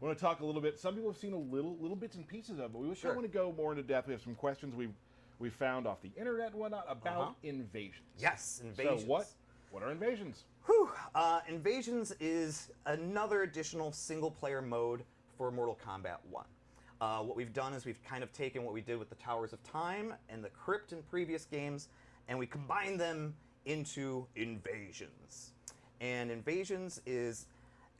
We want to talk a little bit. Some people have seen a little bits and pieces of it, but we wish I want to go more into depth. We have some questions we found off the internet and whatnot about invasions. Yes, invasions. So what are invasions? Whew. Invasions is another additional single-player mode for Mortal Kombat 1. What we've done is we've kind of taken what we did with the Towers of Time and the Crypt in previous games, and we combined them into Invasions. And Invasions is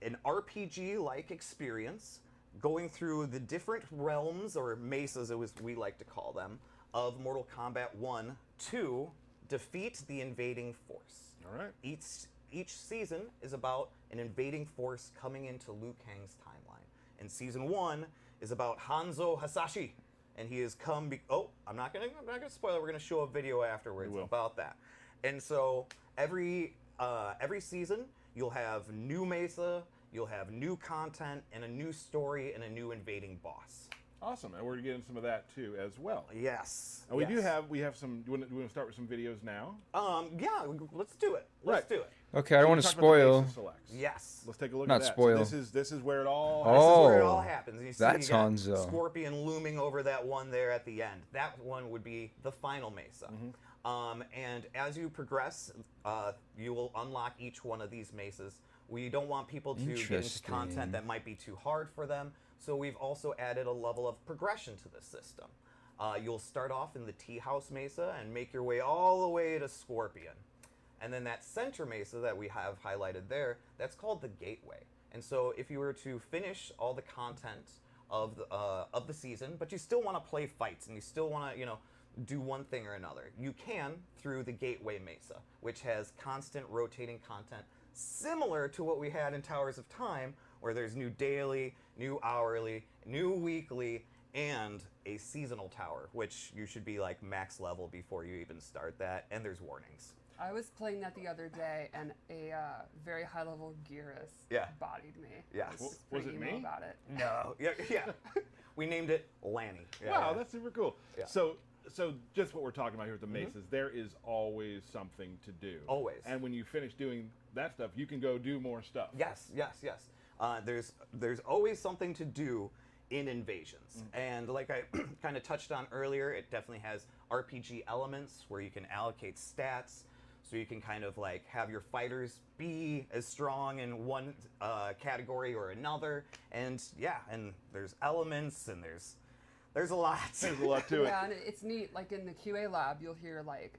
an RPG-like experience going through the different realms, or mesas as we like to call them, of Mortal Kombat 1 to defeat the invading force. All right. Each season is about an invading force coming into Liu Kang's timeline. And season 1 is about Hanzo Hasashi, and he has come. I'm not gonna spoil it. We're gonna show a video afterwards about that. And so every season you'll have new mesa, you'll have new content, and a new story and a new invading boss. Awesome, and we're getting some of that too as well. Yes. And we have some. Do you want to start with some videos now? Yeah, let's do it. Let's do it. Okay, I don't want to spoil. Yes. Let's take a look Not at that. spoil. So this is where it all. This is where it all happens. You see, that's you got Hanzo. Scorpion looming over that one there at the end. That one would be the final mesa. And as you progress, you will unlock each one of these mesas. We don't want people to get into content that might be too hard for them, so we've also added a level of progression to the system. You'll start off in the Tea House Mesa and make your way all the way to Scorpion. And then that center mesa that we have highlighted there, that's called the Gateway. And so if you were to finish all the content of the season, but you still want to play fights and you still want to, do one thing or another, you can through the Gateway Mesa, which has constant rotating content similar to what we had in Towers of Time, where there's new daily, new hourly, new weekly, and a seasonal tower, which you should be like max level before you even start that, and there's warnings. I was playing that the other day, and a very high-level Gearus bodied me. Yes. Was it me? About it. No. Yeah. We named it Lanny. Wow, that's super cool. Yeah. So just what we're talking about here with the mesas, there is always something to do. Always. And when you finish doing that stuff, you can go do more stuff. Yes. There's always something to do in Invasions. And like I kind of touched on earlier, it definitely has RPG elements where you can allocate stats, so you can kind of like have your fighters be as strong in one category or another. And and there's elements and there's a lot. There's a lot to it. Yeah, and it's neat. Like in the QA lab, you'll hear like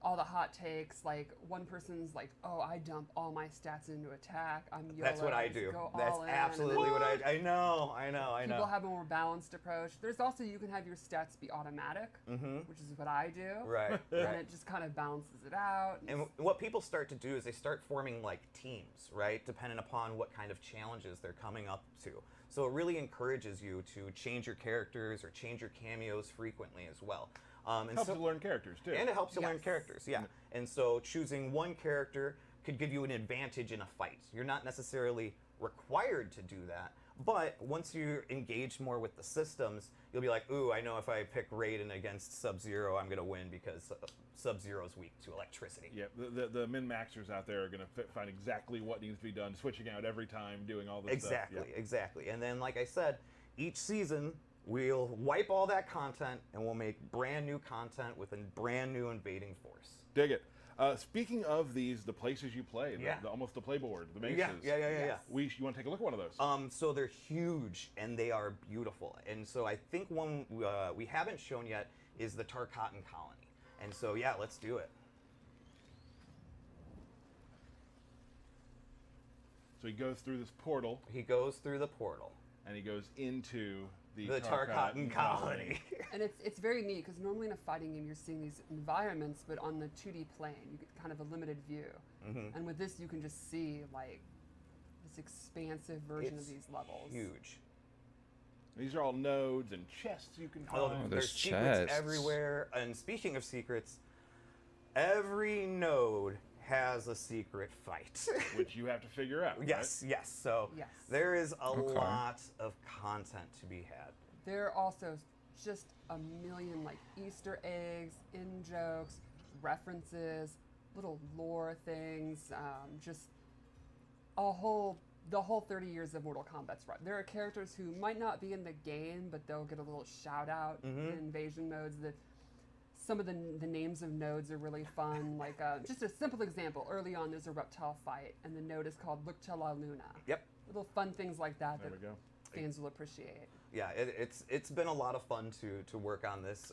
all the hot takes. Like one person's like, "Oh, I dump all my stats into attack. I'm YOLO. That's what I do. Go That's all in." absolutely what I know. People have a more balanced approach. There's also, you can have your stats be automatic, which is what I do. Right. And it just kind of balances it out. And what people start to do is they start forming like teams, right? Depending upon what kind of challenges they're coming up to. So it really encourages you to change your characters or change your cameos frequently as well. And helps you learn characters too. And it helps you learn characters, yeah. And so choosing one character could give you an advantage in a fight. You're not necessarily required to do that, but once you engage more with the systems, you'll be like, ooh, I know if I pick Raiden against Sub-Zero, I'm going to win because Sub-Zero's weak to electricity. Yeah, the min-maxers out there are going to find exactly what needs to be done, switching out every time, doing all this stuff. Exactly. And then, like I said, each season, we'll wipe all that content and we'll make brand new content with a brand new invading force. Dig it. Speaking of the places you play, almost the playboard, the mesas. Yeah. You want to take a look at one of those? So they're huge and they are beautiful. And so I think one we haven't shown yet is the Tarkatan Colony. And so let's do it. So he goes through this portal. And he goes into the Tarkatan Colony. And it's very neat because normally in a fighting game you're seeing these environments, but on the 2D plane you get kind of a limited view. And with this you can just see like this expansive version of these levels. Huge. These are all nodes and chests you can find. Oh, there's secrets everywhere. And speaking of secrets, every node has a secret fight. Which you have to figure out, Yes. So there is a lot of content to be had. There are also just a million like Easter eggs, in-jokes, references, little lore things, just a whole the whole 30 years of Mortal Kombat's run. There are characters who might not be in the game, but they'll get a little shout out in invasion modes. That some of the names of nodes are really fun. Like just a simple example, early on there's a reptile fight, and the node is called Look to La Luna. Yep. Little fun things like that There that we go. fans will appreciate. Yeah, it's been a lot of fun to work on this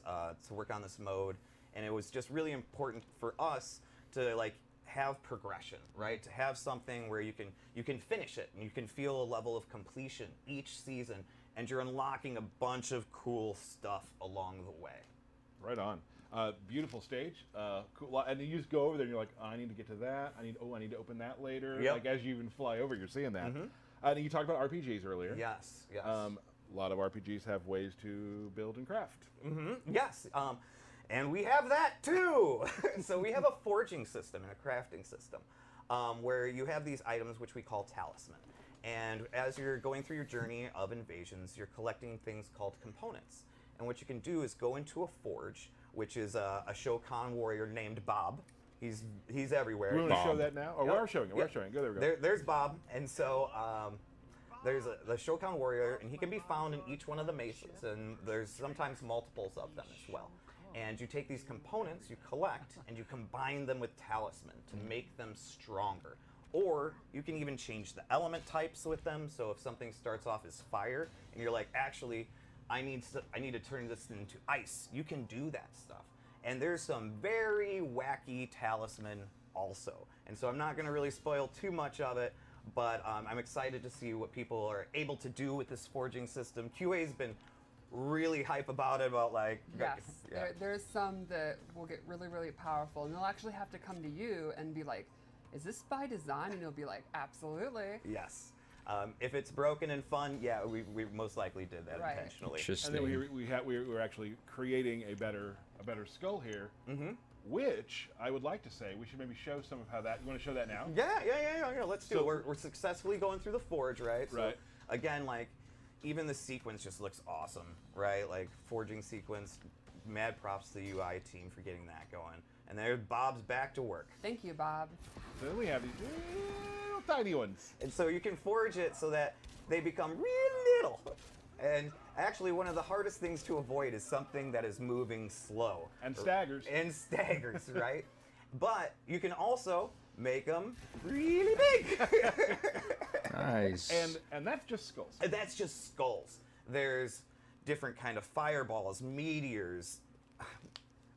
mode, and it was just really important for us to like have progression, right? To have something where you can finish it and you can feel a level of completion each season, and you're unlocking a bunch of cool stuff along the way. Right on. Beautiful stage. Cool. And you just go over there and you're like, I need to get to that. I need to open that later. Yep. Like as you even fly over, you're seeing that. And you talked about RPGs earlier. Yes, yes. A lot of RPGs have ways to build and craft. Yes, and we have that too. So we have a forging system and a crafting system where you have these items which we call talisman. And as you're going through your journey of invasions, you're collecting things called components. And what you can do is go into a forge, which is a Shokan warrior named Bob. He's everywhere. We want to show that now? Oh, Yep. we are showing it. We are Yep. showing it. Go, there we go. There's Bob, and so there's the Shokan warrior, and he can be found in each one of the mesas, and there's sometimes multiples of them as well. And you take these components, you collect, and you combine them with talisman to make them stronger. Or you can even change the element types with them. So if something starts off as fire, and you're like, actually, I need to turn this into ice, you can do that stuff. And there's some very wacky talisman also. And so I'm not going to really spoil too much of it, but I'm excited to see what people are able to do with this forging system. QA's been really hype about it, about like... Yes, yeah. there's some that will get really, really powerful, and they'll actually have to come to you and be like, is this by design? And you'll be like, absolutely. Yes. If it's broken and fun, yeah, we most likely did that Right. intentionally. And then we're actually creating a better skull here, which I would like to say we should maybe show some of how that. You want to show that now? Yeah. Let's do So- it. We're successfully going through the forge, right? So, Right. again, like, even the sequence just looks awesome, right? Like, forging sequence, mad props to the UI team for getting that going. And there, Bob's back to work. Thank you, Bob. So then we have these little tiny ones. And so you can forge it so that they become real little. And actually, one of the hardest things to avoid is something that is moving slow. And staggers. And staggers, right? But you can also make them really big. Nice. And that's just skulls. And that's just skulls. There's different kind of fireballs, meteors,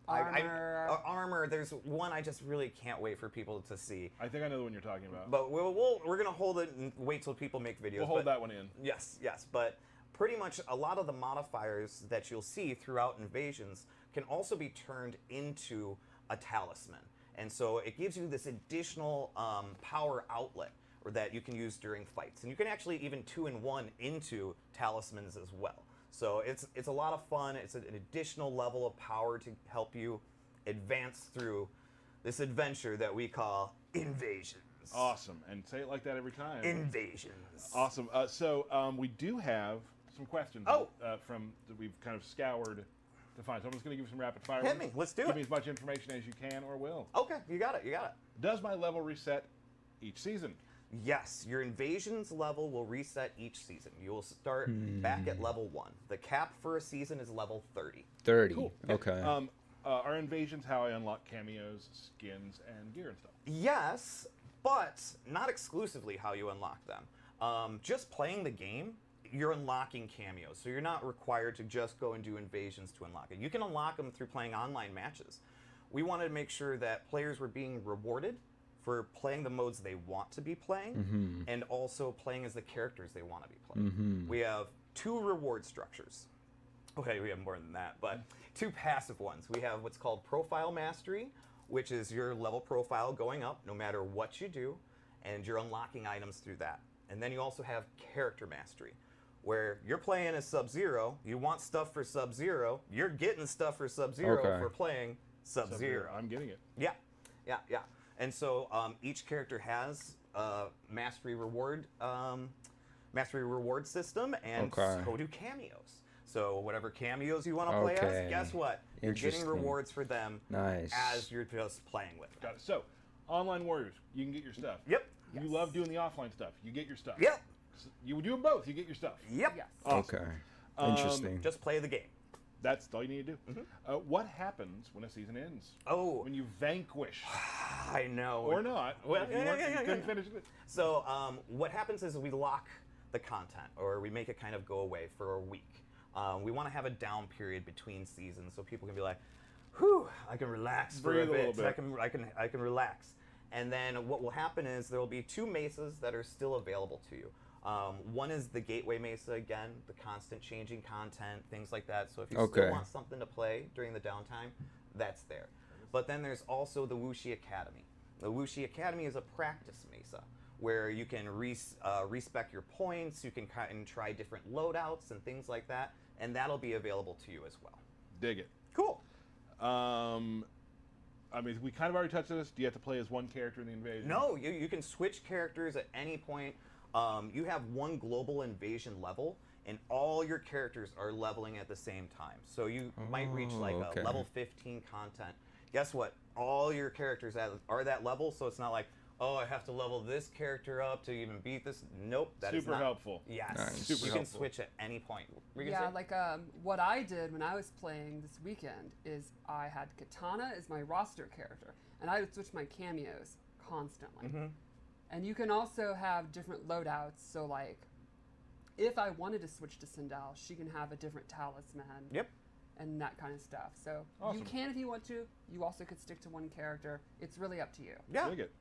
Armor. armor. There's one I just really can't wait for people to see. I think I know the one you're talking about. But we're gonna hold it and wait till people make videos. We'll hold but that one in. Yes. But pretty much a lot of the modifiers that you'll see throughout invasions can also be turned into a talisman. And so it gives you this additional power outlet or that you can use during fights. And you can actually even 2-in-1 into talismans as well. So it's a lot of fun. It's an additional level of power to help you advance through this adventure that we call invasions. Awesome. And say it like that every time. Invasions. Awesome. So we do have some questions from that we've kind of scoured to find. So I'm just going to give you some rapid fire Hit ones. me. Let's do Give it. me as much information as you can or will. Okay, you got it. Does my level reset each season? Yes, your invasions level will reset each season. You will start back at level 1. The cap for a season is level 30. 30. Cool. Okay. Are invasions how I unlock cameos, skins, and gear and stuff? Yes, but not exclusively how you unlock them. Just playing the game, you're unlocking cameos. So you're not required to just go and do invasions to unlock it. You can unlock them through playing online matches. We wanted to make sure that players were being rewarded for playing the modes they want to be playing and also playing as the characters they want to be playing. We have 2 reward structures. Okay, we have more than that, but 2 passive ones. We have what's called Profile Mastery, which is your level profile going up no matter what you do, and you're unlocking items through that. And then you also have Character Mastery, where you're playing as Sub-Zero, you want stuff for Sub-Zero, you're getting stuff for Sub-Zero for playing Sub-Zero. I'm getting it. Yeah. And so each character has a mastery reward system, and so do cameos. So whatever cameos you want to play as, guess what? You're getting rewards for them Nice. as you're just playing with them. Got it. So, online warriors, you can get your stuff. Yep. You Yes. love doing the offline stuff. You get your stuff. Yep. You do them both. You get your stuff. Yep. Yes. Awesome. Okay. Interesting. Just play the game. That's all you need to do. What happens when a season ends? Oh, When you vanquish, I know. or not? Well, if you, you couldn't finish it. So what happens is we lock the content, or we make it kind of go away for a week. We want to have a down period between seasons, so people can be like, "Whew, I can relax for Breathe a a little bit. bit. I can relax." And then what will happen is there will be 2 mesas that are still available to you. One is the Gateway Mesa, again, the constant changing content, things like that. So if you Okay. still want something to play during the downtime, that's there. But then there's also the Wuxi Academy. The Wuxi Academy is a practice mesa where you can respec your points, you can try different loadouts and things like that, and that'll be available to you as well. Dig it. Cool. I mean, we kind of already touched on this. Do you have to play as one character in the invasion? No, you can switch characters at any point. You have one global invasion level, and all your characters are leveling at the same time. So you might reach like okay. a level 15 content. Guess what? All your characters are that level, so it's not like, oh, I have to level this character up to even beat this. Nope, that is Super not helpful. Yes, Nice. Super you can helpful. switch at any point. Were you Yeah, gonna say? like what I did when I was playing this weekend is I had Katana as my roster character, and I would switch my cameos constantly. And you can also have different loadouts. So like, if I wanted to switch to Sindel, she can have a different talisman. Yep. And that kind of stuff. So Awesome. you can if you want to. You also could stick to one character. It's really up to you. Yeah. Dig it.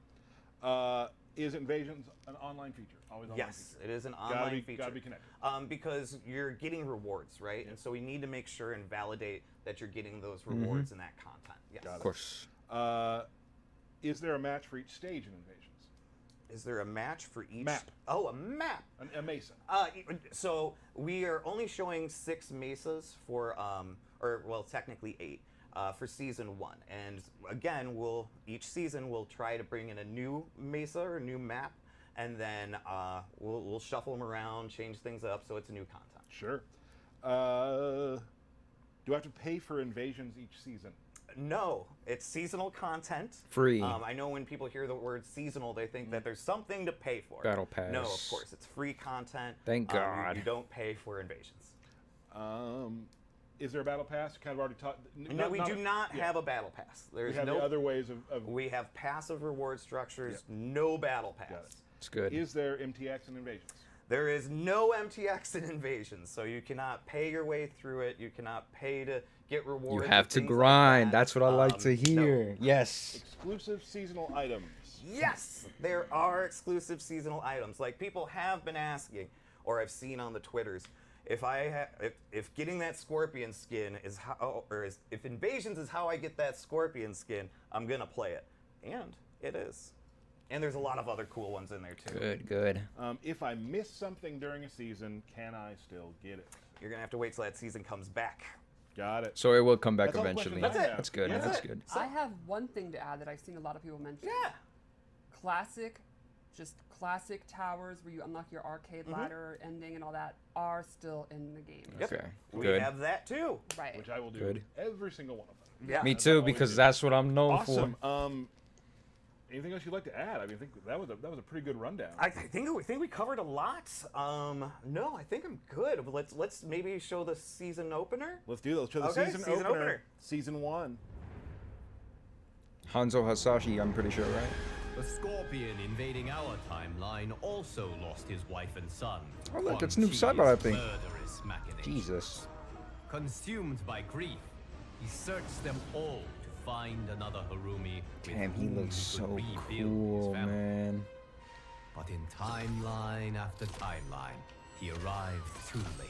Is Invasions an online feature? Always online Yes, feature? it is an Gotta online be, feature. gotta be connected. Because you're getting rewards, right? And so we need to make sure and validate that you're getting those rewards and that content. Yes. Got Of course. Is there a match for each stage in Invasions? Is there a match for each Map. Oh, a map. A mesa. So we are only showing 6 mesas for, or well, technically 8 for season 1. And again, each season we'll try to bring in a new mesa or a new map, and then we'll shuffle them around, change things up, so it's a new content. Sure. Do I have to pay for Invasions each season? No, it's seasonal content. Free. I know when people hear the word seasonal, they think that there's something to pay for. Battle Pass. No, of course, it's free content. Thank You God. don't pay for Invasions. Is there a battle pass? Kind of already taught. No, we do not have a battle pass. We There's have no the other ways of. We have passive reward structures, no battle pass. Got it. It's good. Is there MTX in Invasions? There is no MTX in Invasions, so you cannot pay your way through it. You cannot pay to get rewards. You and have to things like grind. that. That's what I like to No. hear. Yes. Exclusive seasonal items. Yes, there are exclusive seasonal items. Like people have been asking, or I've seen on the Twitters, if getting that scorpion skin is how, if Invasions is how I get that scorpion skin, I'm gonna play it, and it is. And there's a lot of other cool ones in there too. Good, good. If I miss something during a season, can I still get it? You're gonna have to wait till that season comes back. Got it. So it will come back That's all the eventually. questions I have. That's good. Yeah. That's That's it. good. I have one thing to add that I've seen a lot of people mention. Yeah. Classic, just classic towers where you unlock your arcade ladder ending and all that are still in the game. Yep. Okay. We Good. have that too. Right. Which I will do Good. every single one of them. Yeah. Me That's too, all we because do. that's what I'm known Awesome. for. Anything else you'd like to add? I mean, I think that was a pretty good rundown. I think we covered a lot. No, I think I'm good. But let's maybe show the season opener. Let's do that. Let's show the Okay, season season opener. Season 1. Hanzo Hasashi, I'm pretty sure, right? The Scorpion invading our timeline also lost his wife and son. Oh, look, Quan it's Noob Chi's Saibot, I think. murderous machinations. Jesus. Consumed by grief, he searched them all to find another Harumi. with Damn, he whom looks could so rebuild cool, his family. man. But in timeline after timeline, he arrived too late.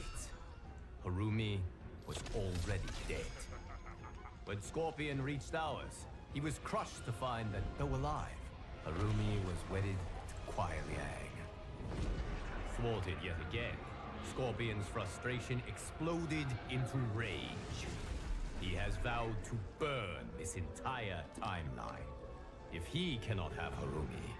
Harumi was already dead. When Scorpion reached ours, he was crushed to find that, though alive, Harumi was wedded to Kuai Liang. Thwarted yet again, Scorpion's frustration exploded into rage. He has vowed to burn this entire timeline. If he cannot have Harumi,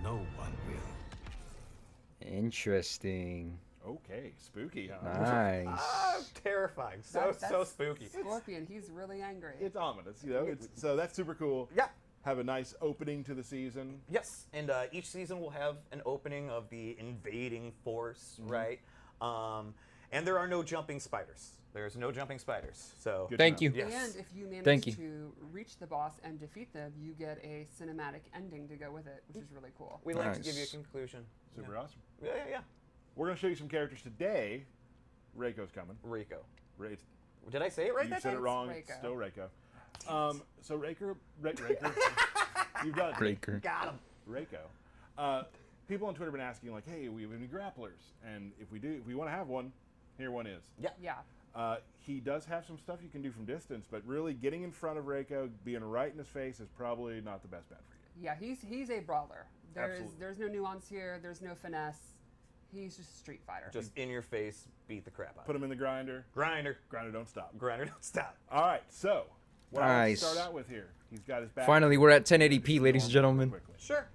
no one will. Interesting. Okay, spooky, huh? Nice. Terrifying. So That's spooky. Scorpion, he's really angry. It's ominous, you know. So that's super cool. Yeah. have a nice opening to the season. Yes, and each season will have an opening of the invading force, right? And there are no jumping spiders. There's no jumping spiders. So Good Thank to you. know. Yes. And if you manage Thank you. to reach the boss and defeat them, you get a cinematic ending to go with it, which is really cool. we like to give you a Nice. conclusion. Super yeah. awesome. Yeah. We're going to show you some characters today. Reiko's coming. REIKO. Ra- Did I say it right you that said time? it wrong. Reiko. It's still Reiko. So Raker, you've done it. Breaker. Got him. Reiko. People on Twitter have been asking, like, hey, we have any grapplers? And if we want to have one, here one is. Yeah. He does have some stuff you can do from distance, but really getting in front of Reiko, being right in his face, is probably not the best bet for you. Yeah, he's a brawler. Absolutely. There's no nuance here. There's no finesse. He's just a street fighter. Just in your face, beat the crap out. Put him in the grinder. Grinder. Grinder don't stop. Grinder, don't stop. All right, so what I like to Nice. start out with here. He's got his back. Finally, we're at 1080p, ladies and gentlemen. Quickly. Sure.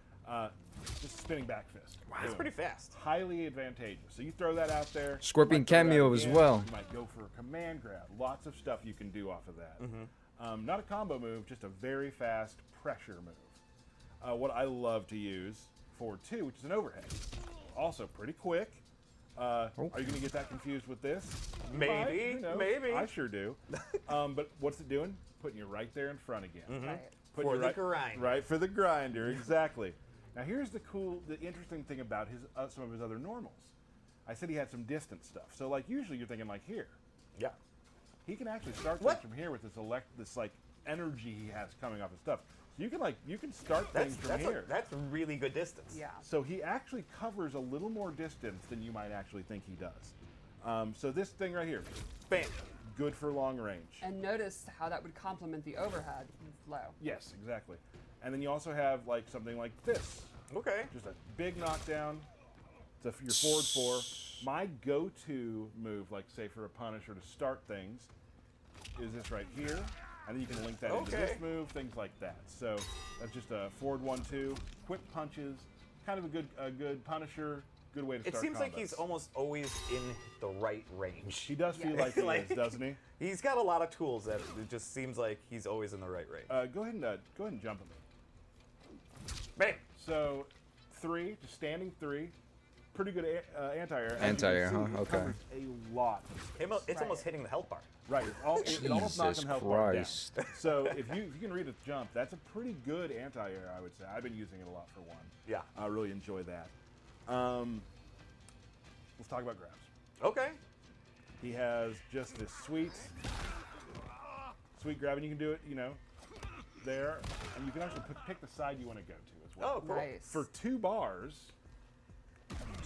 Just spinning back fist. That's Boom. pretty fast. Highly advantageous. So you throw that out there. Scorpion you might throw it out cameo as again, well. You might go for a command grab. Lots of stuff you can do off of that. Not a combo move, just a very fast pressure move. What I love to use for 2, which is an overhead. Also pretty quick. Are you going to get that confused with this? You might, Maybe, who knows? maybe. I sure do. But what's it doing? Putting you right there in front again. Right. Putting For you the right, grinder. Right for the grinder, exactly. Now here's the interesting thing about his some of his other normals. I said he had some distant stuff. So like usually you're thinking like here. Yeah. He can actually start What? things from here with this like energy he has coming off his stuff. So you can start That's things from here. that's really good distance. Yeah. So he actually covers a little more distance than you might actually think he does. So this thing right here, Bam. good for long range. And notice how that would complement the overhead low. Yes, exactly. And then you also have like something like this. Okay. Just a big knockdown. It's your forward 4. My go-to move, like say for a punish or to start things, is this right here. And then you can link that into this Okay. move, things like that. So that's just a forward 1-2, quick punches, kind of a good punisher, good way to It start seems like combos. he's almost always in the right range. He does feel Yeah. like he Like- is, doesn't he? He's got a lot of tools that it just seems like he's always in the right range. Go ahead and jump at me. Bam. So 3, just standing 3, pretty good anti-air. As you Anti-air, can see, huh? it Okay. covers a lot. It's almost hitting the health bar. Right, it almost knocks Jesus him health bar down. Christ. So if you can read a jump, that's a pretty good anti-air, I would say. I've been using it a lot for 1. Yeah. I really enjoy that. Let's talk about grabs. Okay. He has just this sweet grab, and you can do it, there, and you can actually pick the side you want to go to as well. Oh, cool. Nice. For 2 bars,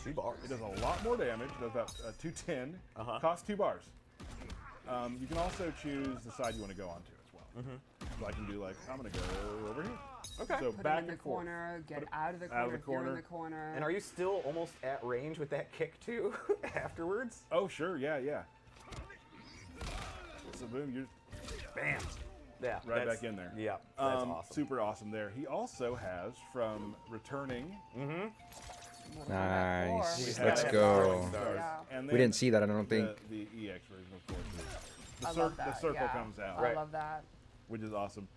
2 bars. it does a lot more damage. It does about 210. Uh-huh. Costs 2 bars. You can also choose the side you want to go onto as well. So I can do like, I'm going to go over here. Okay. So Put back him in the and forth. corner, get out of the out corner of if the you're in corner. the corner. And are you still almost at range with that kick too afterwards? Oh, sure, yeah. So boom, you're Bam. Yeah. right that's- back in there. Yeah. That's awesome. Super awesome there. He also has from returning. Mortal Kombat 4. Nice. He's Let's got go. stars. Yeah. And We then didn't see that, I don't think. The EX version, of course. I love that. The circle yeah. comes out, I love that. which is awesome.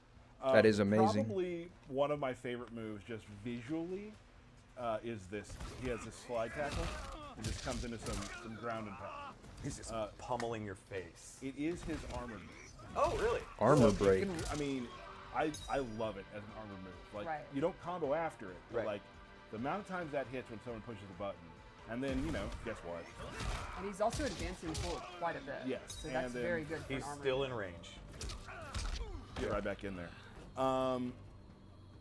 That is amazing. Probably one of my favorite moves, just visually, is this. He has this slide tackle. It just comes into some ground and pound. He's just pummeling your face. It is his armor move. Oh, really? Armor So break. you can- I mean, I love it as an armor move. Like Right. you don't combo after it, but Right. like the amount of times that hits when someone pushes the button, and then guess what? And he's also advancing forward quite a bit. Yes, So and that's then very good for He's an armor. still in range. Get right back in there.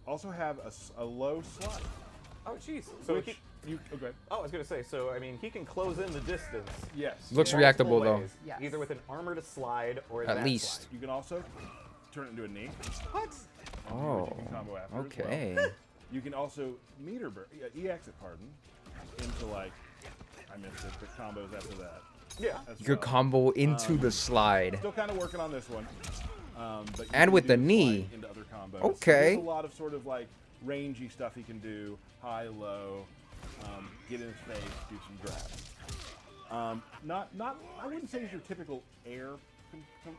Also have a low slide, Oh, jeez. So which okay. I was gonna say. So I mean, he can close in the distance. Yes. Looks multiple reactable, though. ways, Yes. Either with an armored slide or At that least. slide. You can also turn it into a knee. What? which Oh, you can combo after as well. okay. You can also EX it, pardon, into like I missed it, but combos after that. Yeah. As You could well. combo into the slide. Still kind of working on this one. But you And can with do the slide knee. into other combos. Okay. There's a lot of sort of like rangy stuff he can do, high, low, get in his face, do some grabs. I wouldn't say he's your typical air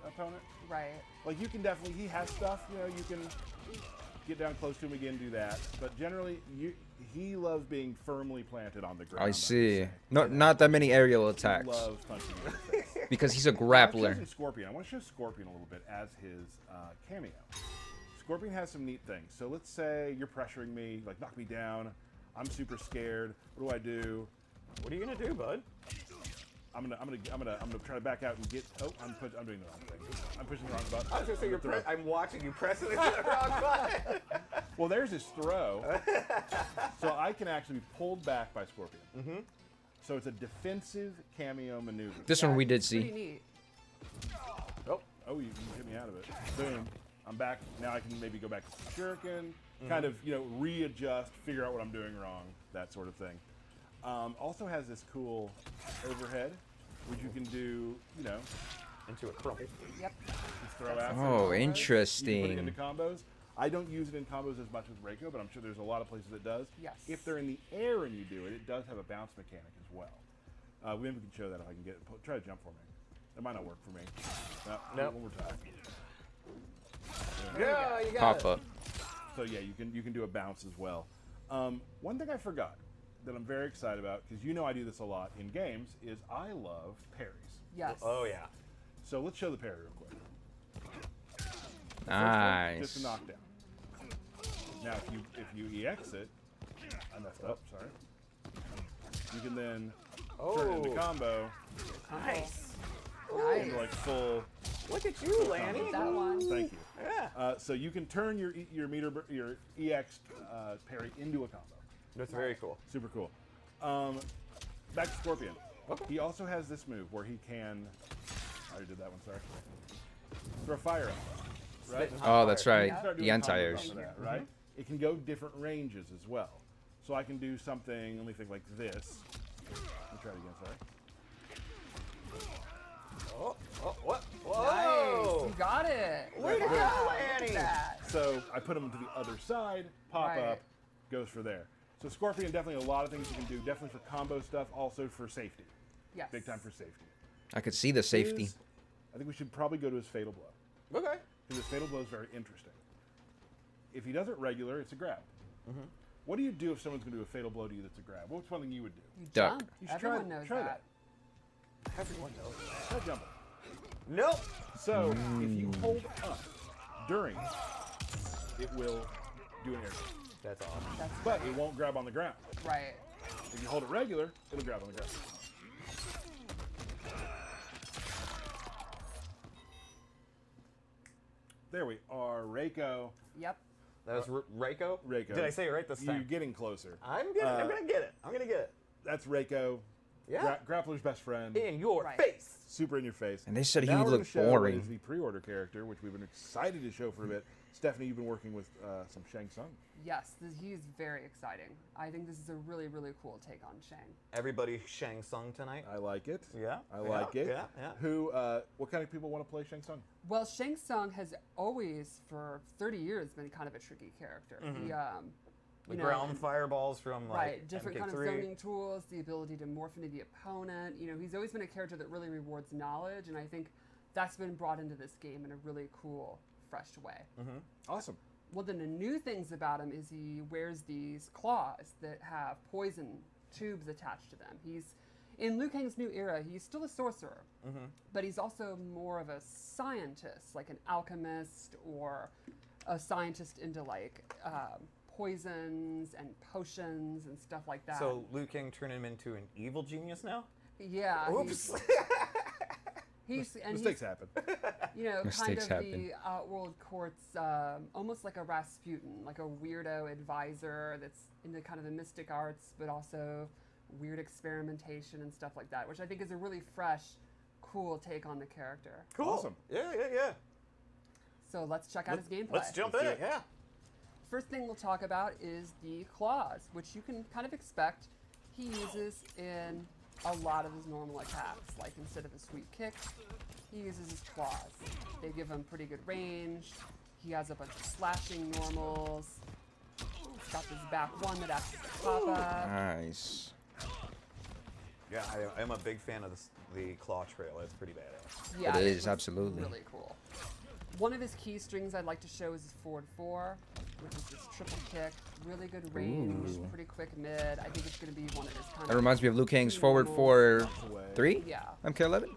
opponent. Right. Like you can definitely, he has stuff, you can get down close to him again, do that. But generally, he loves being firmly planted on the ground. I would see. say. Not that many aerial He attacks. loves punching you in the face. Because he's a I've grappler. chosen Scorpion. I want to show Scorpion a little bit as his cameo. Scorpion has some neat things. So let's say you're pressuring me, like knock me down. I'm super scared. What do I do? What are you gonna do, bud? I'm gonna try to back out and get. Oh, I'm doing the wrong thing. I'm pushing the wrong button. I was gonna say Throw. I'm watching you pressing the wrong button. Well, there's his throw. So I can actually be pulled back by Scorpion. Mm-hmm. So it's a defensive cameo maneuver. This one we did Pretty see. neat. Oh, you hit me out of it. Boom. I'm back. Now I can maybe go back to Shuriken, kind of, readjust, figure out what I'm doing wrong, that sort of thing. Also has this cool overhead, which you can do, Into a crumple. Yep. just throw after. Oh, You can put it interesting. into combos. I don't use it in combos as much as REIKO, but I'm sure there's a lot of places it does. Yes. If they're in the air and you do it, it does have a bounce mechanic as well. Maybe we can show that if I can get it. Try to jump for me. That might not work for me. No, Nope. one more time. Yeah, you got Pop it. up. So yeah, you can do a bounce as well. One thing I forgot that I'm very excited about, because I do this a lot in games, is I love parries. Yes. Oh yeah. So let's show the parry real quick. Just a Nice. knockdown. Now if you EX it, I messed up. Sorry. You can then turn it into combo Nice. Nice. into like full. Look at you, Lanny. That one. Thank you. Yeah. So you can turn your EX parry into a combo. That's very cool. Super cool. Back to Scorpion. Okay. He also has this move where he can. I already did that one. Sorry. Throw fire at him, right? Spitting hot Oh, that's fire. right. You can start The doing combos anti-airs. off of that, right? It can go different ranges as well. So I can do something. Let me think like this. Let me try it again. Sorry. What? Nice. Whoa! You got it. Way to go, Wow, look at Lanny. that. So I put him to the other side. Pop Right. up. Goes for there. So Scorpion definitely a lot of things you can do. Definitely for combo stuff. Also for safety. Yes. Big time for safety. I could see the safety. I think we should probably go to his Fatal Blow. Okay. Because his Fatal Blow is very interesting. If he does it regular, it's a grab. What do you do if someone's going to do a Fatal Blow to you that's a grab? What's one thing you would do? You Duck. jump. You should Everyone knows try that. Everyone knows that. Try jumping. Nope. So if you hold up during, it will do an air grab. That's awesome. That's But it won't grab on the ground. right. If you hold it regular, it'll grab on the ground. There we are, REIKO. Yep. That was REIKO? REIKO. Did I say it right this You're time? getting closer. I'm gonna get it. I'm gonna get it. That's REIKO. Yeah. Grappler's best friend. In your Right. face. Super in your face. And they said he Now we're gonna looked show what boring. is the pre-order character, which we've been excited to show for a bit. Stephanie, you've been working with some Shang Tsung. Yes, he's very exciting. I think this is a really, really cool take on Shang. Everybody Shang Tsung tonight. I like it. Yeah, I like it. yeah, yeah. Who? What kind of people want to play Shang Tsung? Well, Shang Tsung has always, for 30 years, been kind of a tricky character. He, The ground fireballs from like right, different kind of MK3. zoning tools, the ability to morph into the opponent. He's always been a character that really rewards knowledge, and I think that's been brought into this game in a really cool, fresh way. Awesome. One of the new things about him is he wears these claws that have poison tubes attached to them. He's in Liu Kang's new era. He's still a sorcerer, but he's also more of a scientist, like an alchemist or a scientist into like poisons and potions and stuff like that. So Liu Kang turned him into an evil genius now? yeah, Oops. Mistakes happen. kind Mistakes of happen. the Outworld Court's almost like a Rasputin, like a weirdo advisor that's into kind of the mystic arts, but also weird experimentation and stuff like that, which I think is a really fresh, cool take on the character. Cool. Awesome. Yeah. So let's check out his gameplay. Let's jump Let's in do it. it. Yeah. First thing we'll talk about is the claws, which you can kind of expect he uses in a lot of his normal attacks. Like instead of a sweep kick, he uses his claws. They give him pretty good range. He has a bunch of slashing normals. He's got this back one that acts as a pop-up. Nice. Yeah, I'm a big fan of the claw trail. It's pretty badass. Yeah, It is, looks absolutely. really cool. One of his key strings I'd like to show is his forward 4, which is this triple kick. Really good range, Ooh. pretty quick mid. I think it's going to be one of his kind That reminds me of Liu Kang's key forward normals. 4-3. Yeah. MK11.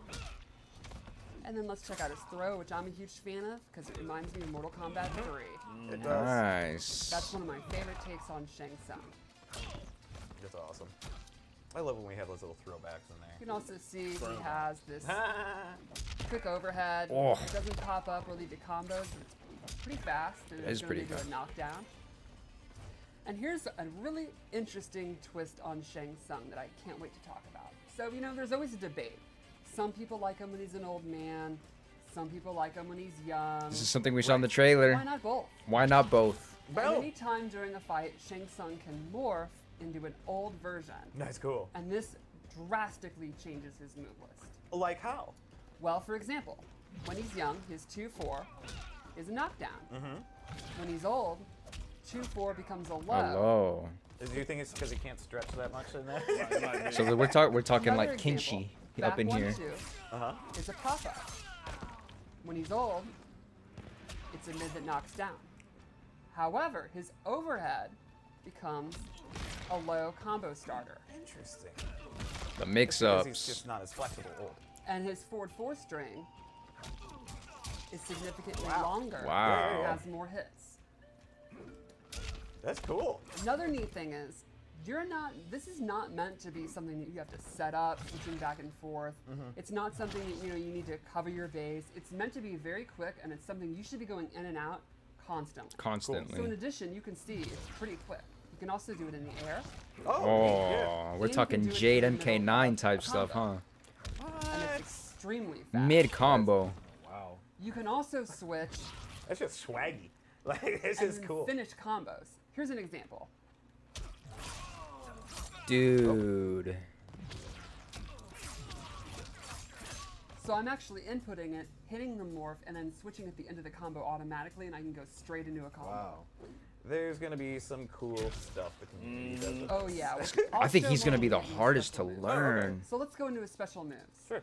And then let's check out his throw, which I'm a huge fan of because it reminds me of Mortal Kombat 3. It does. Nice. That's one of my favorite takes on Shang Tsung. It's awesome. I love when we have those little throwbacks in there. You can also see he has this quick overhead. Oh. It doesn't pop up or lead to combos, but it's pretty fast. And It is it's going pretty to lead to a knockdown. And here's a really interesting twist on Shang Tsung that I can't wait to talk about. So, you know, there's always a debate. Some people like him when he's an old man. Some people like him when he's young. This is something we saw in the trailer. Why not both? Why not both? At any time during a fight, Shang Tsung can morph into an old version. Nice, cool. And this drastically changes his move list. Like how? Well, for example, when he's young, his 2-4 is a knockdown. When he's old, 2-4 becomes a low. Hello. Do you think it's because he can't stretch that much in there? So we're talking Another like example, Kinshi up in back here. 1-2 is a pop-up. When he's old, it's a mid that knocks down. However, his overhead becomes a low combo starter. Interesting. The Because he's mix-ups. just not as flexible old. And his forward 4 string is significantly Wow. longer. Wow. And has more hits. That's cool. Another neat thing is, this is not meant to be something that you have to set up, switching back and forth. It's not something that, you need to cover your base. It's meant to be very quick, and it's something you should be going in and out constantly. So in Constantly. addition, you can see it's pretty quick. You can also do it in the air, Oh, yeah. Oh, we're And you talking can do it Jade in the middle MK9 of type a stuff, huh? combo. and it's extremely fast. Mid combo. Wow. You can also switch That's just swaggy. Like, this and is then cool. finish combos. Here's an example. Dude. So I'm actually inputting it, hitting the morph, and then switching at the end of the combo automatically, and I can go straight into a combo. Wow. There's going to be some cool stuff the community does with Oh this. yeah. I think he's gonna be the Also, hardest to special moves. learn. So let's go into his special moves. Sure.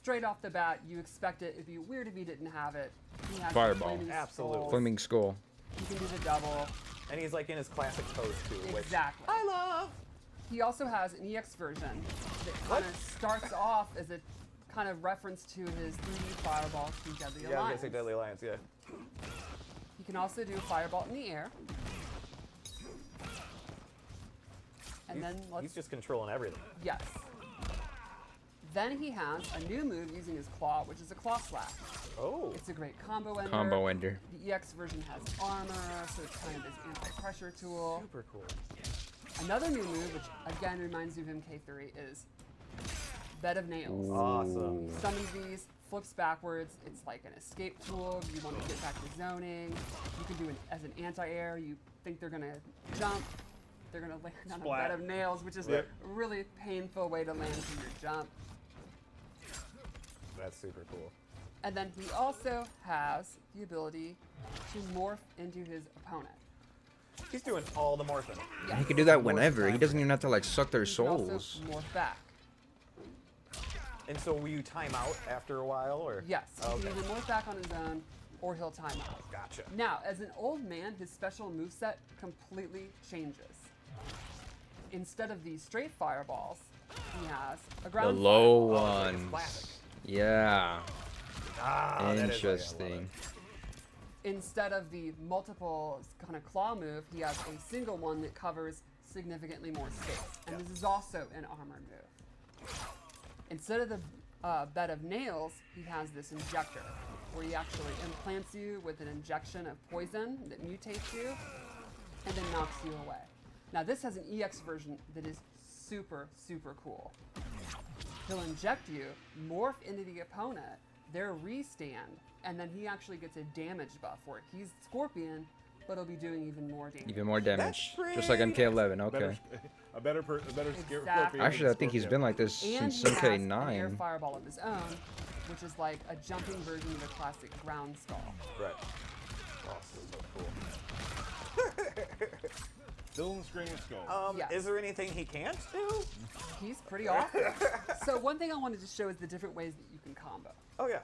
Straight off the bat, you expect it. It'd be weird if he didn't have it. He has the Fireball. flaming Absolutely. skulls. Flaming skull. He can do the double. And he's like in his classic pose too, which Exactly. I love. He also has an EX version that kind of starts off as a kind of reference to his 3D fireball from Deadly Yeah, I was Alliance. gonna say Deadly Alliance, yeah. He can also do fireball in the air. And then He's just controlling everything. yes. Then he has a new move using his claw, which is a claw slash. Oh. It's a great combo ender. Combo ender. The EX version has armor, so it's kind of this anti-pressure tool. Super cool. Another new move, which again reminds me of MK3, is Bed of Nails. Awesome. Summons these, flips backwards. It's like an escape tool if you want to get back to zoning. You can do it as an anti-air. You think they're going to jump. They're going to land on a Splat. bed of nails, which is Yep. a really painful way to land from your jump. That's super cool. And then he also has the ability to morph into his opponent. He's doing all the morphing. Yes. He could do that whenever. He doesn't even have to like suck their He can also souls. morph back. And so will you time out after a while, or? Yes, he Okay. can either morph back on his own, or he'll time out. Gotcha. Now, as an old man, his special moveset completely changes. Instead of these straight fireballs, he has a The ground low Oh, it's like his ones. classic. Yeah. Ah, that is like, I love Interesting. it. Instead of the multiple kind of claw move, he has a single one that covers significantly more space. And this is also an armor move. Instead of the bed of nails, he has this injector, where he actually implants you with an injection of poison that mutates you, and then knocks you away. Now this has an EX version that is super, super cool. He'll inject you, morph into the opponent, their restand, and then he actually gets a damage buff for it. He's Scorpion, but he'll be doing even more damage. Even more damage. That's Just like pretty- MK11. Okay. Better, a better Exactly. Scorpion Actually, I than think he's Scorpion. been like this And since he has an air MK9. fireball of his own, which is like a jumping version of the classic ground skull. Right. Oh, so cool. Still in the screaming skull. Yes. Is there anything he can't do? He's pretty awesome. So one thing I wanted to show is the different ways that you can combo. Oh yeah.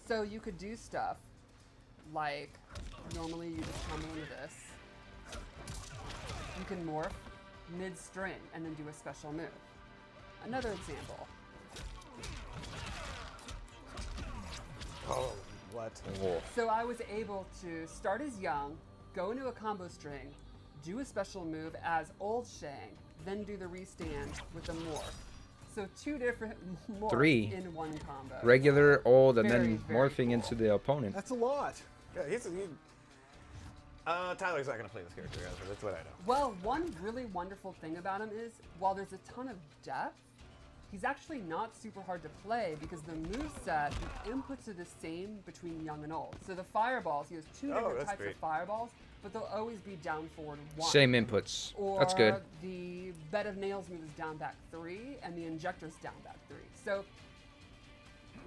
So you could do stuff like, normally you just combo into this. You can morph mid-string and then do a special move. Another example. Oh, what? So I was able to start as young, go into a combo string, do a special move as old Shang, then do the restand with the morph. So 2 different morphs 3. in one combo. Regular, old, and Very, then very morphing cool. into the opponent. That's a lot. Yeah, Tyler's not gonna play this character, guys, but that's what I know. Well, one really wonderful thing about him is, while there's a ton of depth, he's actually not super hard to play because the moveset, the inputs are the same between young and old. So the fireballs, he has 2 different that's types great. of fireballs, but they'll always be down forward 1. Same inputs. Or That's good. the bed of nails move is down back 3, and the injector's down back 3. So,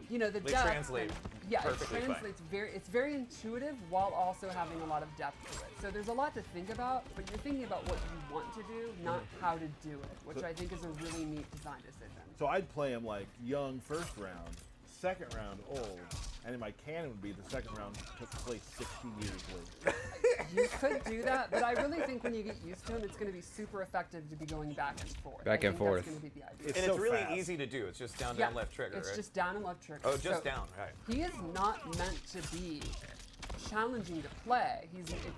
you know, the They depth. translate Yeah, it perfectly fine. translates it's very intuitive while also having a lot of depth to it. So there's a lot to think about, but you're thinking about what you want to do, not how to do it, which I think is a really neat design decision. So I'd play him like young first round, second round old, and in my canon would be the second round took place 60 years later. You could do that, but I really think when you get used to him, it's going to be super effective to be going back and forth. Back I and think forth. That's going to be the idea. It's And so it's really fast. easy to do. It's just down, Yeah, down, left trigger, It's right? just down and left trigger. Oh, just So down, right. He is not meant to be challenging to play.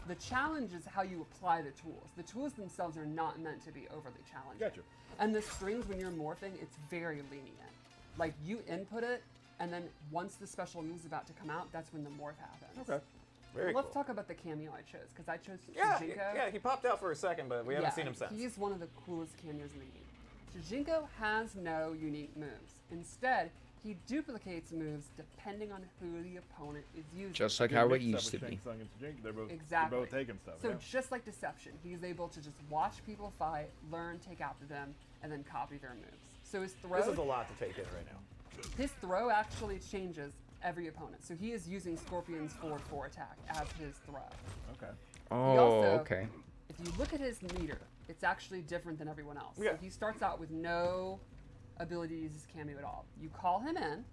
The challenge is how you apply the tools. The tools themselves are not meant to be overly challenging. Gotcha. And the strings, when you're morphing, it's very lenient. Like, you input it, and then once the special move's about to come out, that's when the morph happens. Okay. Very Let's cool. talk about the cameo I chose, because I chose Yeah, Shujinko. yeah, he popped out for a second, but we haven't seen him since. He's one of the coolest cameos in the game. Shujinko has no unique moves. Instead, he duplicates moves depending on who the opponent is using. Just like Good how it mix-up used to with be. Shang Tsung and Tsung. They're both, Exactly. They're both taking stuff. So yeah. just like Deception, he's able to just watch people fight, learn, take after them, and then copy their moves. So his throw, This is a lot to take in right now. his throw actually changes every opponent. So he is using Scorpion's forward 4 attack as his throw. Okay. Oh, also- okay. If you look at his meter, it's actually different than everyone else. Yeah. So he starts out with no ability to use his cameo at all. You call him in,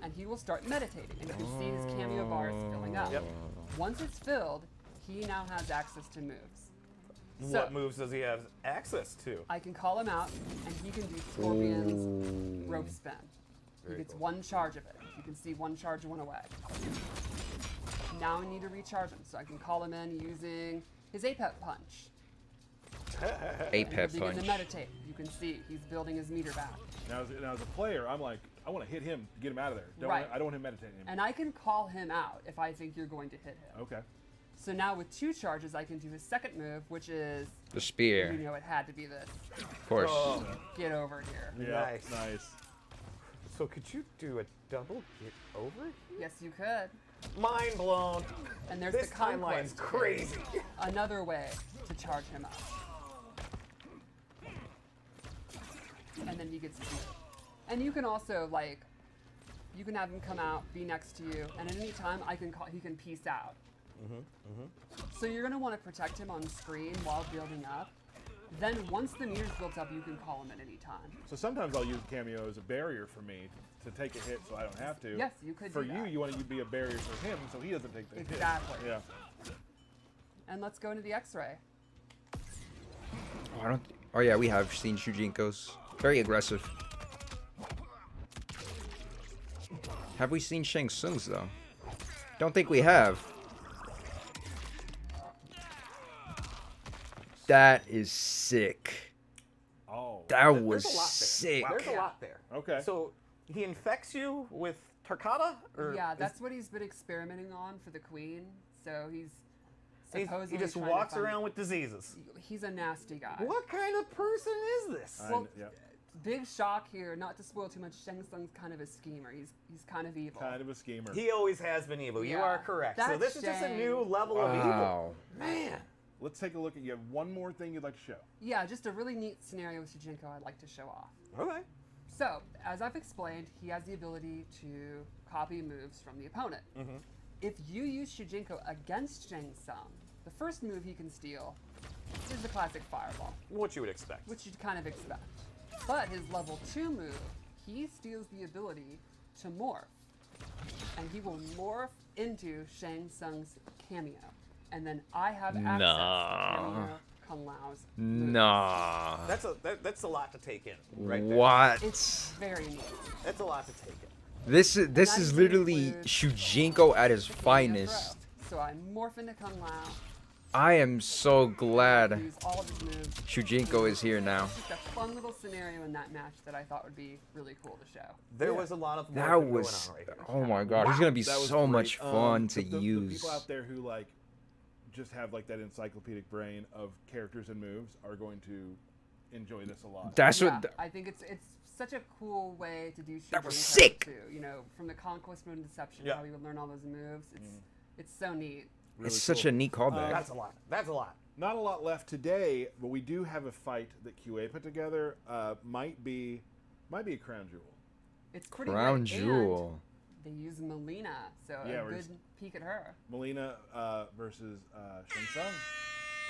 and he will start meditating, and you can see his cameo bars filling up. Yep. Once it's filled, he now has access to moves. What moves does he have access to? I can call him out, and he can do Scorpion's rope spin. Very He gets cool. 1 charge of it. You can see 1 charge, 1 away. Now I need to recharge him, so I can call him in using his Apep punch. Apep He'll begin punch. to meditate. You can see he's building his meter back. Now as a player, I'm like, I want to hit him, get him out of there. Right. I don't want him meditating anymore. And I can call him out if I think you're going to hit him. Okay. So now with 2 charges, I can do his second move, which is, The spear, you know, it had to be this. of course. Oh, Get over here. Yeah. Nice. Nice. so could you do a double get over here? Yes, you could. Mind blown. And there's This the timeline's conquest. crazy. Another way to charge him up. And then he gets beat. And you can also, like, you can have him come out, be next to you, and at any time he can peace out. So you're gonna want to protect him on screen while building up. Then once the meter's built up, you can call him at any time. So sometimes I'll use cameo as a barrier for me to take a hit, so I don't have to. Yes, you could For do you, that. you want to be a barrier for him, so he doesn't take the hit. Exactly. Yeah. And let's go into the X-ray. Oh, oh yeah, we have seen Shujinko's. Very aggressive. Have we seen Shang Tsung's though? Don't think we have. That is sick. Oh. That There's was a lot there. sick. There's a lot there. Okay. So he infects you with Tarkata? Or Yeah, is- that's what he's been experimenting on for the Queen. So he's he supposedly just trying to walks find- around with diseases. He's a nasty guy. What kind of person is this? Well, yeah. Big shock here, not to spoil too much, Shang Tsung's kind of a schemer. He's kind of evil. Kind of a schemer. He always has been evil. You Yeah. are correct. So That's this is just a Shang. new level of evil. Wow. Man. Let's take a look at. You have one more thing you'd like to show. Yeah, just a really neat scenario with Shujinko I'd like to show off. Okay. So, as I've explained, he has the ability to copy moves from the opponent. If you use Shujinko against Shang Tsung, the first move he can steal is the classic fireball, What you would expect. which you'd kind of expect. But his level 2 move, he steals the ability to morph. and he will morph into Shang Tsung's cameo. And then I have access to cameo Kung Lao's moves. Nah. That's a lot to take in, right there. What? It's very neat. That's a lot to take in. This is that literally includes Shujinko at his Cameo finest. throw. So I morph into Kung Lao. I am so glad Use all of his moves. Shujinko is here now. It's just a fun little scenario in that match that I thought would be really cool to show. There was a lot of That morphing was, going on right here. oh my god, he's gonna be That was so great. much fun to the use. people out there who like just have like that encyclopedic brain of characters and moves are going to enjoy this a lot. That's Yeah, what. I think it's such a cool way to do. That was Shujinko sick! Too. You know, from the Conquest Mode and Deception, Yeah. how we would learn all those moves. It's so neat. Really It's such cool. a neat callback. That's a lot. That's a lot. Not a lot left today, but we do have a fight that QA put together. Might be a crown jewel. It's pretty Crown great. jewel. And they use MILEENA, so Yeah, a we're good just- peek at her. MILEENA versus Shang Tsung.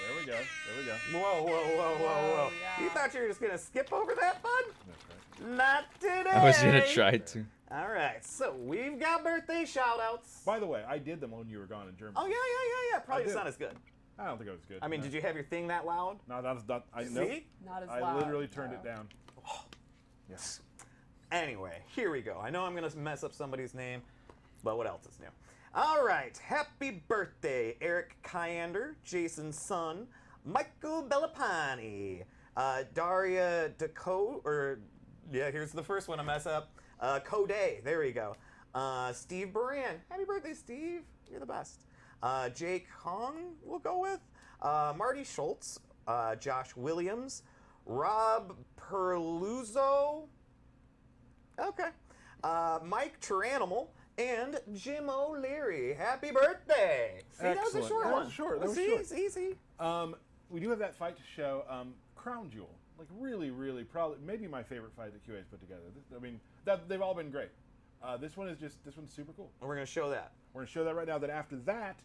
There we go. There we go. Whoa, whoa, whoa, whoa, whoa. yeah. You thought you were just going to skip over that, bud? That's right. Not today. I was gonna try to. All right, so we've got birthday shout-outs. By the way, I did them when you were gone in Germany. Oh, yeah. Probably I just did. not as good. I don't think it was good. I mean, no. did you have your thing that loud? No, that was not. I See? nope. Not as I loud. literally turned no. it down. Yes. Anyway, here we go. I know I'm going to mess up somebody's name, but what else is new? All right, happy birthday, Eric Kyander, Jason's son, Michael Bellapani, Daria here's the first one I mess up. Code, there we go. Steve Baran, happy birthday, Steve. You're the best. Jake Hong, we'll go with. Marty Schultz, Josh Williams, Rob Perluzzo. Okay. Mike Tyrannimal and Jim O'Leary. Happy birthday! See, that was a Excellent. short That one. was short. That was See, short. it's easy. We do have that fight to show. Crown Jewel, like really, probably maybe my favorite fight that QA's put together. I mean, they've all been great. This one's super cool. And we're gonna show that. We're gonna show that right now. Then after that,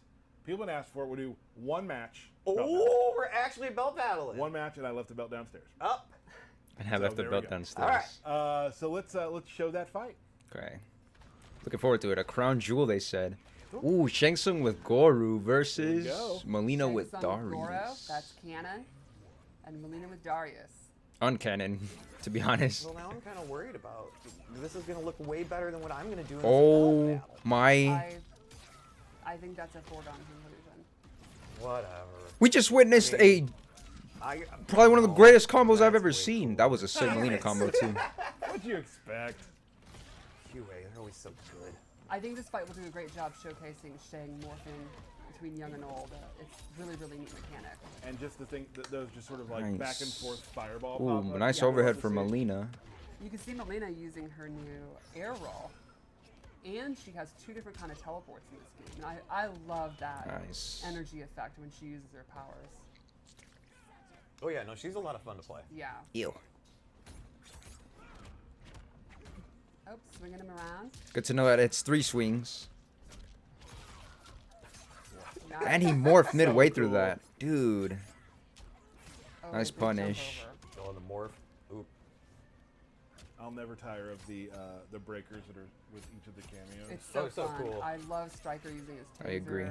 people have asked for it. We'll do one match. belt battle. Oh, we're actually belt battling. One match, and I left the belt downstairs. Up. And I So left the there we belt go. downstairs. All right. So let's show that fight. Okay. Looking forward to it. A crown jewel, they said. Ooh, Shang Tsung with Goru versus go. MILEENA Shang with Tsung Darius. Goro, that's canon. And MILEENA with Darius. Uncanon, to be honest. Well, now I'm kind of worried about. This is gonna look way better than what I'm gonna do in this Oh belt battle. my. I think that's a foregone conclusion. Whatever. We just witnessed a probably one of the greatest combos I've ever seen. That was a sick MILEENA combo too. What'd you expect? QA, they're always so good. I think this fight will do a great job showcasing Shang morphing between young and old. It's really neat mechanic. And just the thing, those just sort of like Nice. back and forth fireball. Ooh, pop-up. nice Yeah, overhead love for to see. MILEENA. You can see MILEENA using her new air roll. And she has two different kind of teleports in this game. And I love that Nice. energy effect when she uses her powers. Oh yeah, no, she's a lot of fun to play. Yeah. Ew. Oh, swinging him around. Good to know that it's 3 swings. Nice. And he morphed midway through that. Dude. Oh, nice big jump punish. over. Oh, the morph. Oop. I'll never tire of the breakers that are with each of the cameos. It's so, so fun. cool. I love Stryker using his taser. I agree.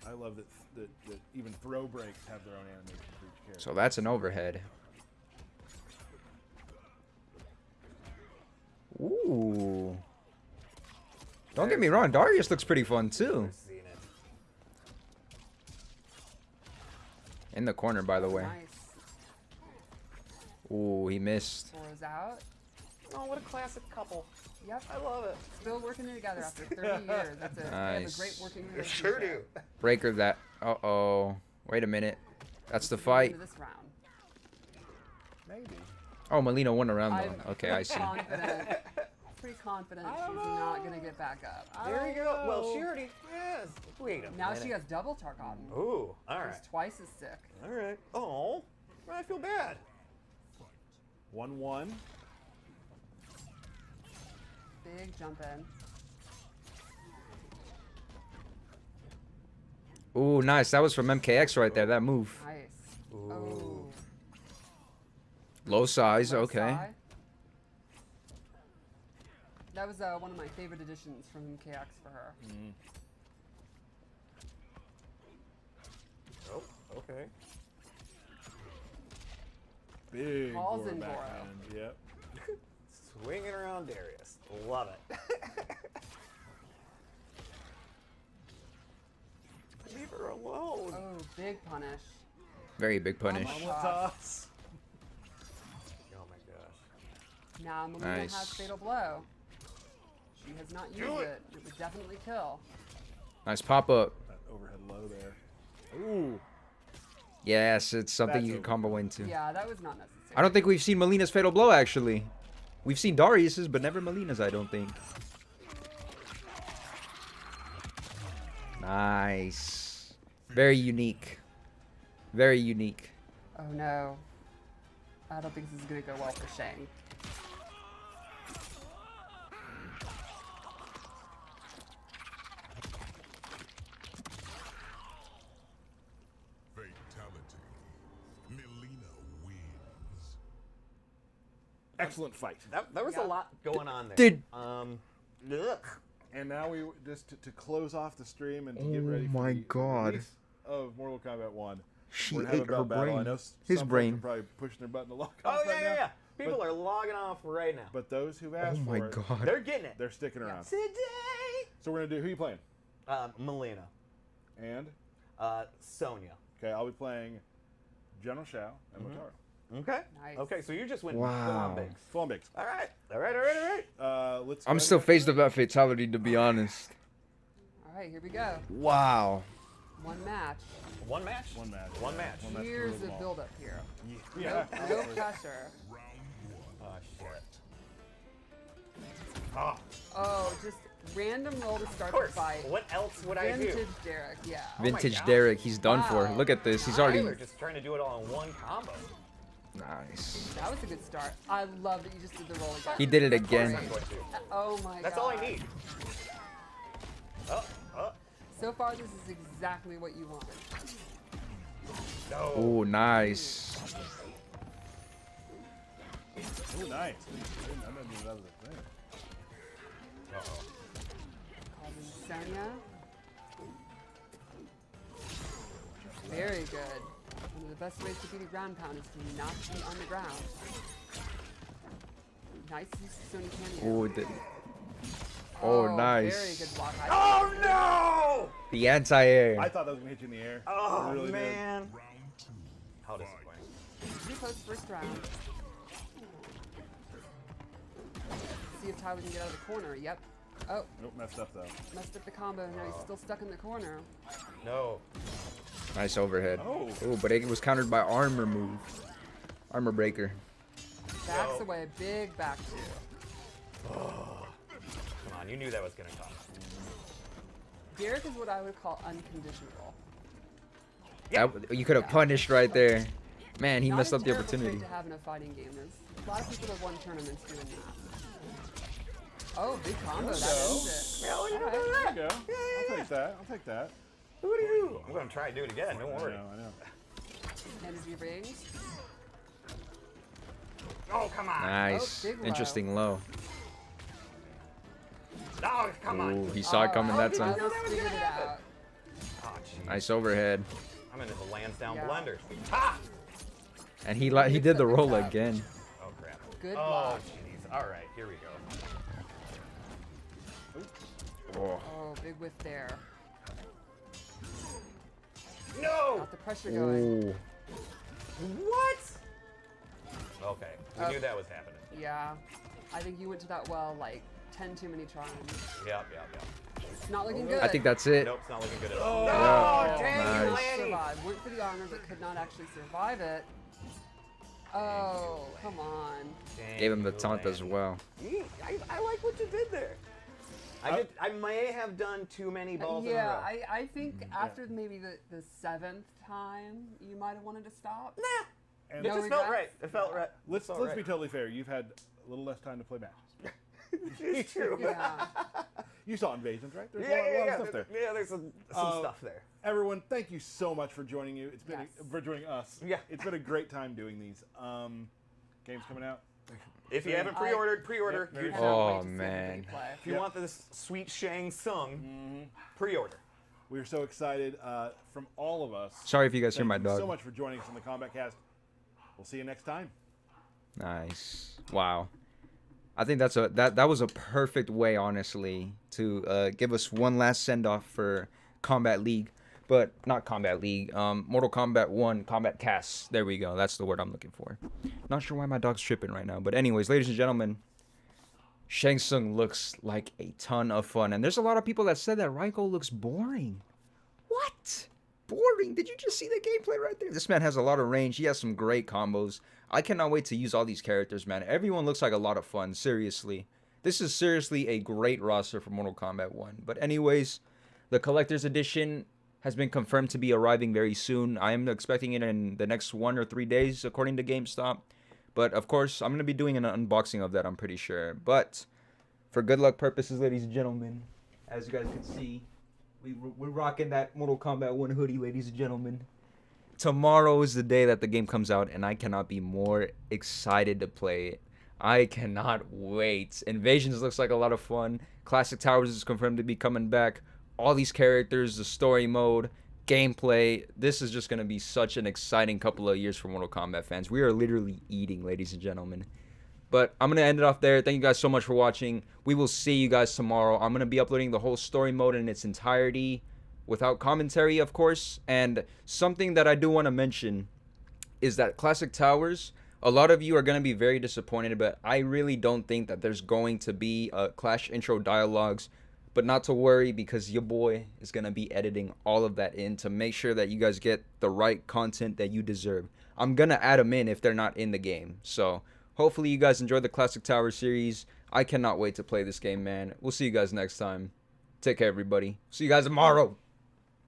I love that even throw breaks have their own animation for each character. So that's an overhead. Ooh. Don't get me wrong, Darius looks pretty fun too. I've seen it. In the corner, by the way. Nice. Ooh, he missed. Throws out. Oh, what a classic couple. Yep. I love it. Still working together after 30 years. That's a, they have a Nice. great working They relationship. sure do. Breaker that. Uh-oh. Wait a minute. That's the Going fight. into this round. Maybe. Oh, MILEENA won around I'm though. Okay, I see. pretty confident she's not going to get back up. There you go. Well, she already has. Wait a minute. Now she has double Tarkatan. Ooh, all right. She's twice as sick. All right. Oh, I feel bad. 1-1. Big jump in. Ooh, nice. That was from MKX right there, that move. Nice. Ooh. Oh. Low size, Low okay. side. That was one of my favorite additions from MKX for her. Oh, okay. Big Calls Goro in Goro. backhand. Yep. Swinging around Darius. Love it. Leave her alone. Oh, big punish. Very big punish. Oh my Omelet toss. Oh my gosh. Now Melina Nice. has Fatal Blow. She has not used it. It would definitely kill. Nice pop up. That overhead low there. Ooh. Yes, it's something That's you can over. combo into. Yeah, that was not necessary. I don't think we've seen Melina's Fatal Blow, actually. We've seen Darius's, but never Melina's, I don't think. Nice. Very unique. Very unique. Oh no. I don't think this is going to go well for Shang. Fatality. MILEENA wins. Excellent fight. That was Yeah. a lot going on there. Dude. Ugh. And now we just to close off the stream and to get Oh ready for my the God. release of Mortal Kombat 1. She We're gonna have ate a her belt battle. I brain. know His some folks brain. are probably pushing their button to lock Oh, off yeah, right yeah, now. yeah. People But- are logging off right now. But those who've Oh asked my for it, god. They're getting it. they're sticking around. Today. So we're gonna do who you playing? Melina. And Sonya. okay, I'll be playing General Shao and Motaro. Okay. Nice. Okay, so you just went Wow. full on bigs. Full on bigs. All right. All right, all right, all right. Let's. I'm go still ahead phased of that fatality, to be honest. All right, here we go. Wow. One match. One match? One match. One yeah. match. One match to Years rule them of all. build-up here. Yeah. No pressure. Round one. Oh, shit. Ah, Oh, just random roll to start Of course. the fight. What else would I Vintage do? Derek, yeah. Vintage God. Derek, he's done for. Wow. Look at this. He's Tyler already. just trying to do it all in one combo. Nice. That was a good start. I love that you just did the roll again. He did it Of course again. I'm going to. Oh my god. That's all I need. So far, this is exactly what you wanted. No. Oh, nice. oh, nice. I didn't know that was a thing. Uh-oh. Called in Sonya. Very good. One of the best ways to beat a ground pound is to not be on the ground. Nice use of Sonya cameo. Oh, did. Oh, nice. Very good block. Oh, no! The anti-air. I thought that was gonna hit you in the air. Oh, I really did. man. Round two. How disappointing. Pretty close first round. See if Tyler can get out of the corner. Yep. Oh, Nope, messed up though. messed up the combo. Now he's still stuck in the corner. No. Nice overhead. Oh. Oh, but it was countered by armor move. Armor breaker. Backs Yo. away. Big back two. Come on, you knew that was going to come. Derek is what I would call unconditional. That, you could have punished right there. Man, he Not messed a up the terrible opportunity. trait to have in a fighting game. There's a lot of people that won tournaments doing that. Oh, big combo. That ends it. Yeah, look at All right. that. There you go. I'll take that. I'll take that. Look at you. I'm going to try and do it again. Don't worry. I know. Energy rings. Oh, come on. Nice. Oh, big low. Interesting low. Oh, come on. Oh, he saw it coming that time. know that was Figured gonna it happen. out. Oh, jeez. Nice overhead. I'm into the Lansdowne Yeah. blenders. Ha! And he did the roll again. Oh, crap. Good Oh, block. jeez. All right, here we go. Oh. Oh, big whiff there. No! Got the pressure going. Oh. What? Okay, we Oh. knew that was happening. Yeah. I think you went to that well like 10 too many times. Yep. It's not looking good. I think that's it. Nope, it's not looking good at all. Yeah. No, dang you, Nice. Lanny. Survived. Went for the armor, but could not actually survive it. Oh, come on. Dang Gave him the you, taunt as Lanny. well. I like what you did there. I may have done too many balls in a Yeah, row. I think after maybe the 7th time, you might have wanted to stop. Nah. And It No just felt right. regrets? It felt right. let's Felt be right. totally fair. You've had a little less time to play matches. It's true. Yeah. You saw Invasions, right? There's Yeah, a lot yeah, of stuff there. yeah, there's some stuff there. Everyone, thank you so much for joining you. It's been Yes. for joining us. Yeah. It's been a great time doing these. Games coming out. If you haven't pre-ordered, pre-order. Yep, very You- soon. Cannot Oh, wait to see everybody man. play. If you want this sweet Shang Tsung, pre-order. We're so excited from all of us. Sorry if you guys hear Thank my you dog. so much for joining us on the Combat Cast. We'll see you next time. Nice. Wow. I think that was a perfect way, honestly, to give us one last send off for Combat League, but not Combat League. Mortal Kombat 1 Combat Cast. There we go. That's the word I'm looking for. Not sure why my dog's tripping right now, but anyways, ladies and gentlemen, Shang Tsung looks like a ton of fun, and there's a lot of people that said that REIKO looks boring. What? Boring? Did you just see the gameplay right there? This man has a lot of range. He has some great combos. I cannot wait to use all these characters, man. Everyone looks like a lot of fun, seriously. This is seriously a great roster for Mortal Kombat 1. But anyways, the Collector's Edition has been confirmed to be arriving very soon. I am expecting it in the next 1 or 3 days, according to GameStop. But, of course, I'm going to be doing an unboxing of that, I'm pretty sure. But, for good luck purposes, ladies and gentlemen, as you guys can see, we're rocking that Mortal Kombat 1 hoodie, ladies and gentlemen. Tomorrow is the day that the game comes out, and I cannot be more excited to play it. I cannot wait. Invasions looks like a lot of fun. Classic Towers is confirmed to be coming back. All these characters, the story mode, gameplay. This is just going to be such an exciting couple of years for Mortal Kombat fans. We are literally eating, ladies and gentlemen. But I'm going to end it off there. Thank you guys so much for watching. We will see you guys tomorrow. I'm going to be uploading the whole story mode in its entirety, without commentary, of course. And something that I do want to mention is that Classic Towers, a lot of you are going to be very disappointed, but I really don't think that there's going to be Clash intro dialogues. But not to worry, because your boy is going to be editing all of that in to make sure that you guys get the right content that you deserve. I'm going to add them in if they're not in the game. So hopefully you guys enjoyed the Classic Towers series. I cannot wait to play this game, man. We'll see you guys next time. Take care, everybody. See you guys tomorrow.